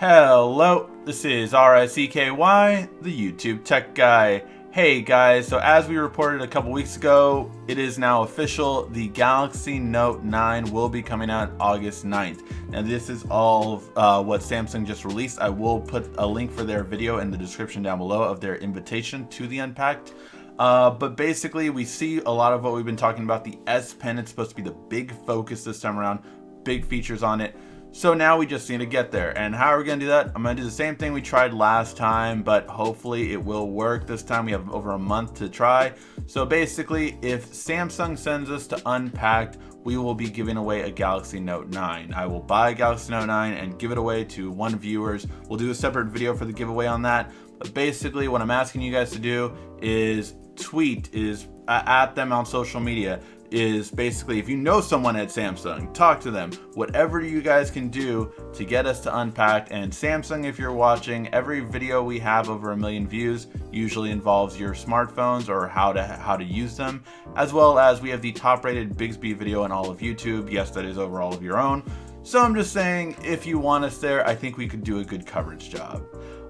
Hello, this is RICKY, the YouTube tech guy. Hey guys, so as we reported a couple weeks ago, it is now official. The Galaxy Note 9 will be coming out August 9th. And this is all what Samsung just released. I will put a link for their video in the description down below of their invitation to the Unpacked. But basically, we see a lot of what we've been talking about. The S Pen, it's supposed to be the big focus this time around. Big features on it. So now we just need to get there. And how are we going to do that? I'm going to do the same thing we tried last time, but hopefully it will work this time. We have over a month to try. So basically, if Samsung sends us to Unpacked, we will be giving away a Galaxy Note 9. I will buy a Galaxy Note 9 and give it away to one viewers. We'll do a separate video for the giveaway on that. But basically, what I'm asking you guys to do is at them on social media. Is basically, if you know someone at Samsung, talk to them. Whatever you guys can do to get us to Unpacked. And Samsung, if you're watching, every video we have over 1 million views usually involves your smartphones or how to use them, as well as we have the top rated Bixby video in all of YouTube. Yes, that is over all of your own. So I'm just saying, if you want us there, I think we could do a good coverage job.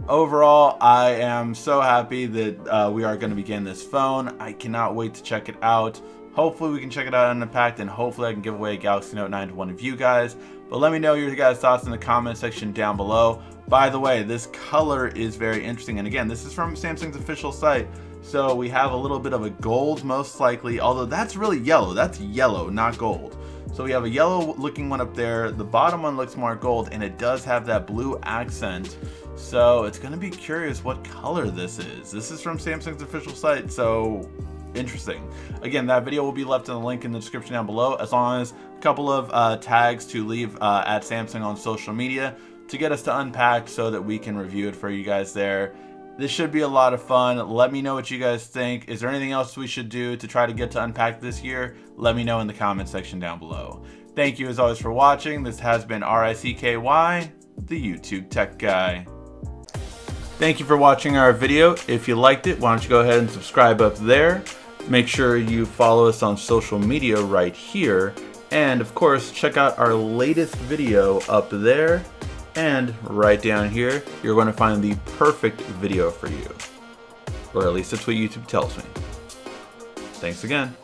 Overall, I am so happy that we are going to be getting this phone. I cannot wait to check it out. Hopefully we can check it out on Unpacked, and hopefully I can give away a Galaxy Note 9 to one of you guys. But let me know your guys' thoughts in the comment section down below. By the way, this color is very interesting. And again, this is from Samsung's official site. So we have a little bit of a gold most likely, although that's really yellow. That's yellow, not gold. So we have a yellow looking one up there. The bottom one looks more gold, and it does have that blue accent. So it's going to be curious what color this is. This is from Samsung's official site, so interesting. Again, that video will be left in the link in the description down below, as long as a couple of tags to leave at Samsung on social media to get us to Unpacked so that we can review it for you guys there. This should be a lot of fun. Let me know what you guys think. Is there anything else we should do to try to get to Unpacked this year? Let me know in the comment section down below. Thank you as always for watching. This has been RICKY, the YouTube tech guy. Thank you for watching our video. If you liked it, why don't you go ahead and subscribe up there. Make sure you follow us on social media right here. And of course, check out our latest video up there. And right down here, you're going to find the perfect video for you. Or at least that's what YouTube tells me. Thanks again.